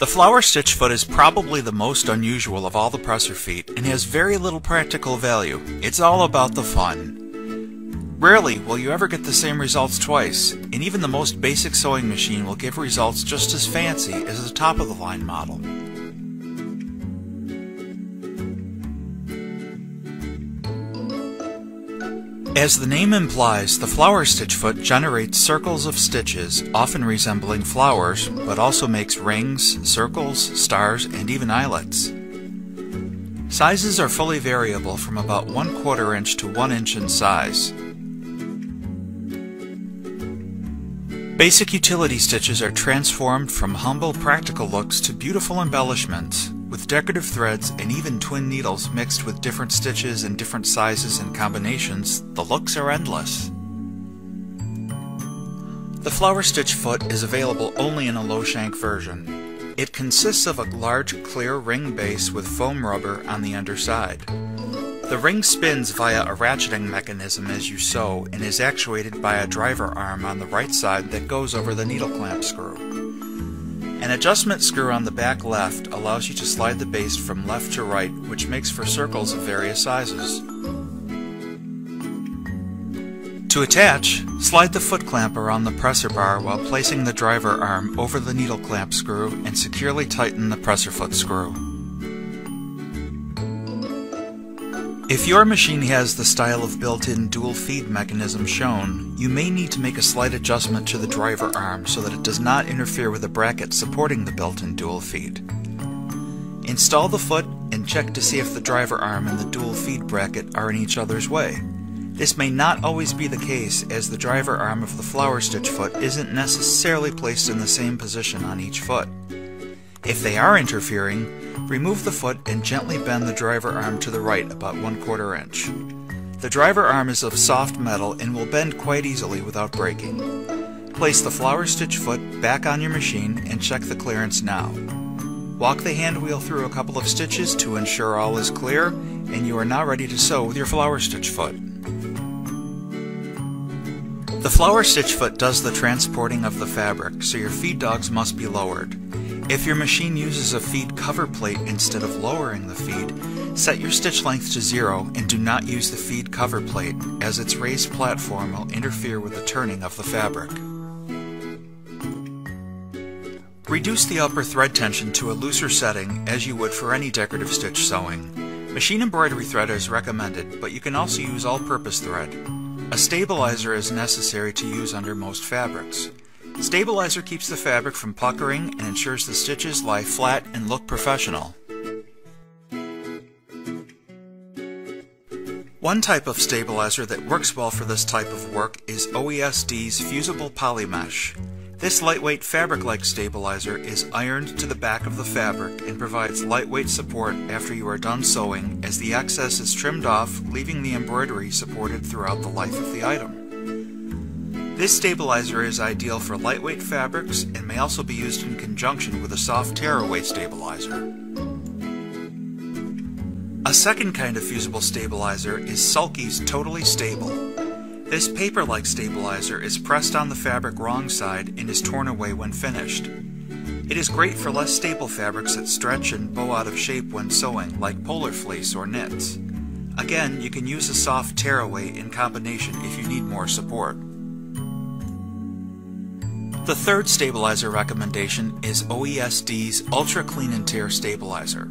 The flower stitch foot is probably the most unusual of all the presser feet and has very little practical value. It's all about the fun. Rarely will you ever get the same results twice, and even the most basic sewing machine will give results just as fancy as the top-of-the-line model. As the name implies, the flower stitch foot generates circles of stitches, often resembling flowers, but also makes rings, circles, stars, and even eyelets. Sizes are fully variable from about 1/4 inch to 1 inch in size. Basic utility stitches are transformed from humble, practical looks to beautiful embellishments, with decorative threads and even twin needles mixed with different stitches in different sizes and combinations. The looks are endless. The flower stitch foot is available only in a low shank version. It consists of a large clear ring base with foam rubber on the underside. The ring spins via a ratcheting mechanism as you sew and is actuated by a driver arm on the right side that goes over the needle clamp screw. An adjustment screw on the back left allows you to slide the base from left to right, which makes for circles of various sizes. To attach, slide the foot clamp around the presser bar while placing the driver arm over the needle clamp screw and securely tighten the presser foot screw. If your machine has the style of built-in dual feed mechanism shown, you may need to make a slight adjustment to the driver arm so that it does not interfere with the bracket supporting the built-in dual feed. Install the foot and check to see if the driver arm and the dual feed bracket are in each other's way. This may not always be the case, as the driver arm of the flower stitch foot isn't necessarily placed in the same position on each foot. If they are interfering, remove the foot and gently bend the driver arm to the right about 1/4 inch. The driver arm is of soft metal and will bend quite easily without breaking. Place the flower stitch foot back on your machine and check the clearance now. Walk the hand wheel through a couple of stitches to ensure all is clear, and you are now ready to sew with your flower stitch foot. The flower stitch foot does the transporting of the fabric, so your feed dogs must be lowered. If your machine uses a feed cover plate instead of lowering the feed, set your stitch length to 0 and do not use the feed cover plate, as its raised platform will interfere with the turning of the fabric. Reduce the upper thread tension to a looser setting as you would for any decorative stitch sewing. Machine embroidery thread is recommended, but you can also use all-purpose thread. A stabilizer is necessary to use under most fabrics. Stabilizer keeps the fabric from puckering and ensures the stitches lie flat and look professional. One type of stabilizer that works well for this type of work is OESD's Fusible Polymesh. This lightweight fabric-like stabilizer is ironed to the back of the fabric and provides lightweight support after you are done sewing, as the excess is trimmed off, leaving the embroidery supported throughout the life of the item. This stabilizer is ideal for lightweight fabrics and may also be used in conjunction with a soft tearaway stabilizer. A second kind of fusible stabilizer is Sulky's Totally Stable. This paper-like stabilizer is pressed on the fabric wrong side and is torn away when finished. It is great for less stable fabrics that stretch and bow out of shape when sewing, like polar fleece or knits. Again, you can use a soft tearaway in combination if you need more support. The third stabilizer recommendation is OESD's Ultra Clean and Tear Stabilizer.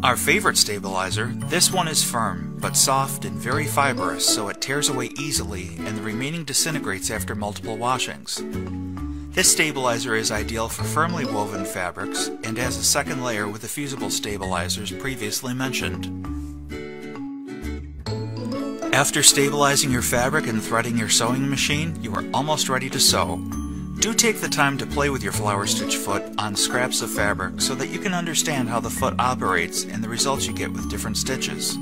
Our favorite stabilizer, this one is firm, but soft and very fibrous, so it tears away easily and the remaining disintegrates after multiple washings. This stabilizer is ideal for firmly woven fabrics and has a second layer with the fusible stabilizers previously mentioned. After stabilizing your fabric and threading your sewing machine, you are almost ready to sew. Do take the time to play with your flower stitch foot on scraps of fabric so that you can understand how the foot operates and the results you get with different stitches.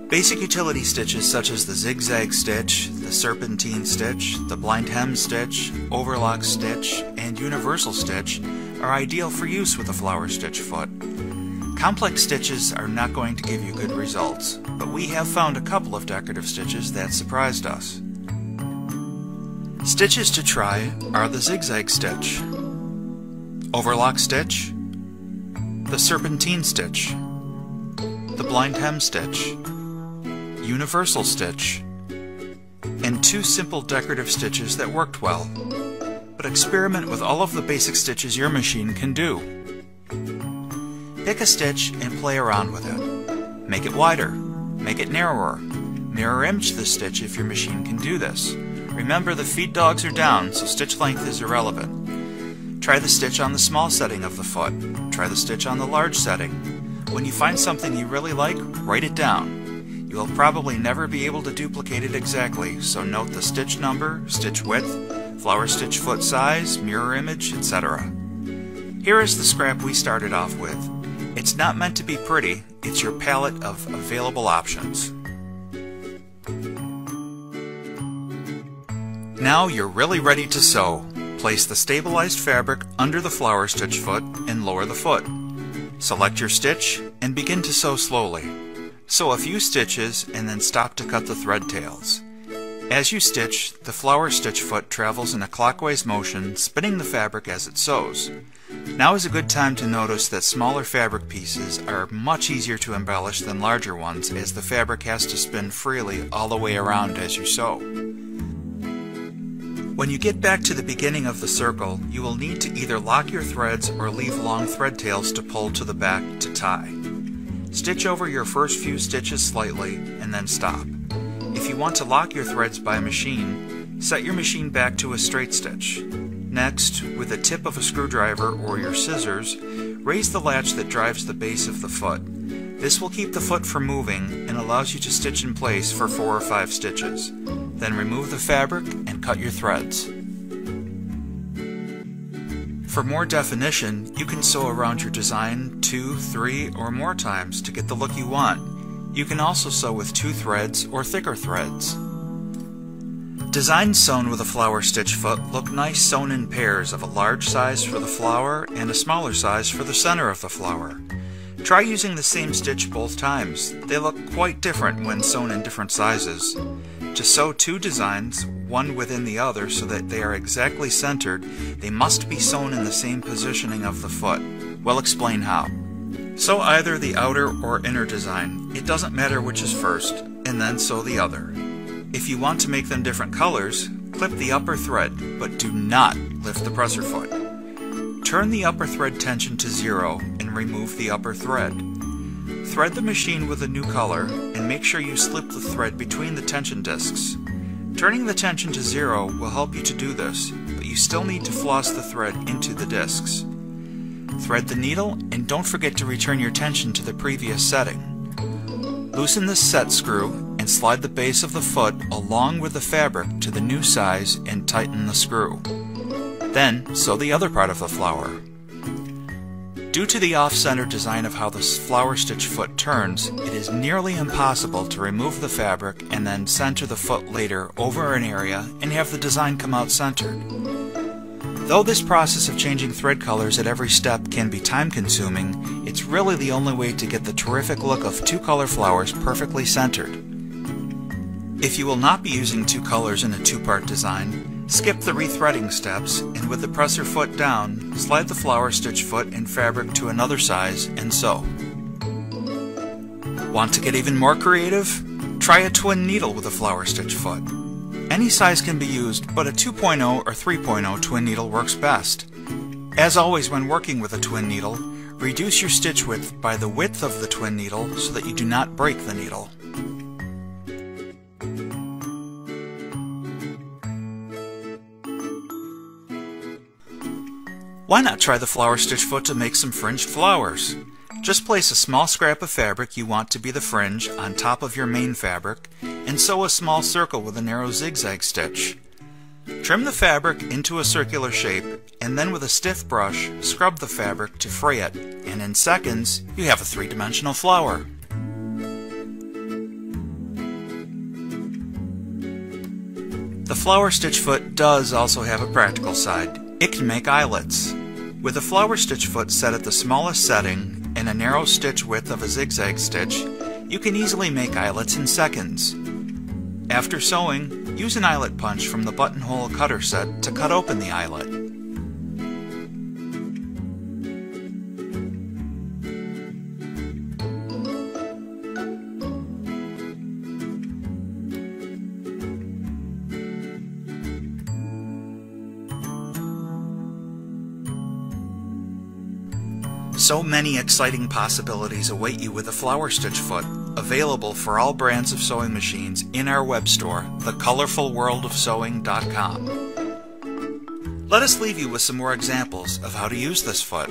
Basic utility stitches such as the zigzag stitch, the serpentine stitch, the blind hem stitch, overlock stitch, and universal stitch are ideal for use with a flower stitch foot. Complex stitches are not going to give you good results, but we have found a couple of decorative stitches that surprised us. Stitches to try are the zigzag stitch. overlock stitch, the serpentine stitch, the blind hem stitch, universal stitch, and 2 simple decorative stitches that worked well. But experiment with all of the basic stitches your machine can do. Pick a stitch and play around with it. Make it wider, make it narrower. Mirror image the stitch if your machine can do this. Remember, the feed dogs are down, so stitch length is irrelevant. Try the stitch on the small setting of the foot. Try the stitch on the large setting. When you find something you really like, write it down. You will probably never be able to duplicate it exactly, so note the stitch number, stitch width, flower stitch foot size, mirror image, etc. Here is the scrap we started off with. It's not meant to be pretty, it's your palette of available options. Now you're really ready to sew. Place the stabilized fabric under the flower stitch foot and lower the foot. Select your stitch and begin to sew slowly. Sew a few stitches and then stop to cut the thread tails. As you stitch, the flower stitch foot travels in a clockwise motion, spinning the fabric as it sews. Now is a good time to notice that smaller fabric pieces are much easier to embellish than larger ones, as the fabric has to spin freely all the way around as you sew. When you get back to the beginning of the circle, you will need to either lock your threads or leave long thread tails to pull to the back to tie. Stitch over your first few stitches slightly and then stop. If you want to lock your threads by machine, set your machine back to a straight stitch. Next, with the tip of a screwdriver or your scissors, raise the latch that drives the base of the foot. This will keep the foot from moving and allows you to stitch in place for 4 or 5 stitches. Then remove the fabric and cut your threads. For more definition, you can sew around your design 2, 3, or more times to get the look you want. You can also sew with 2 threads or thicker threads. Designs sewn with a flower stitch foot look nice sewn in pairs of a large size for the flower and a smaller size for the center of the flower. Try using the same stitch both times. They look quite different when sewn in different sizes. To sew 2 designs, one within the other so that they are exactly centered, they must be sewn in the same positioning of the foot. We'll explain how. Sew either the outer or inner design, it doesn't matter which is first, and then sew the other. If you want to make them different colors, clip the upper thread, but do not lift the presser foot. Turn the upper thread tension to 0 and remove the upper thread. Thread the machine with a new color and make sure you slip the thread between the tension discs. Turning the tension to 0 will help you to do this, but you still need to floss the thread into the discs. Thread the needle and don't forget to return your tension to the previous setting. Loosen the set screw and slide the base of the foot along with the fabric to the new size and tighten the screw. Then sew the other part of the flower. Due to the off-center design of how the flower stitch foot turns, it is nearly impossible to remove the fabric and then center the foot later over an area and have the design come out centered. Though this process of changing thread colors at every step can be time-consuming, it's really the only way to get the terrific look of 2 color flowers perfectly centered. If you will not be using 2 colors in a 2-part design, skip the rethreading steps and with the presser foot down, slide the flower stitch foot and fabric to another size and sew. Want to get even more creative? Try a twin needle with a flower stitch foot. Any size can be used, but a 2.0 or 3.0 twin needle works best. As always when working with a twin needle, reduce your stitch width by the width of the twin needle so that you do not break the needle. Why not try the flower stitch foot to make some fringed flowers? Just place a small scrap of fabric you want to be the fringe on top of your main fabric and sew a small circle with a narrow zigzag stitch. Trim the fabric into a circular shape and then with a stiff brush scrub the fabric to fray it, and in seconds you have a 3-dimensional flower. The flower stitch foot does also have a practical side. It can make eyelets. With the flower stitch foot set at the smallest setting and a narrow stitch width of a zigzag stitch, you can easily make eyelets in seconds. After sewing, use an eyelet punch from the buttonhole cutter set to cut open the eyelet. So many exciting possibilities await you with the flower stitch foot, available for all brands of sewing machines in our web store, thecolorfulworldofsewing.com. Let us leave you with some more examples of how to use this foot.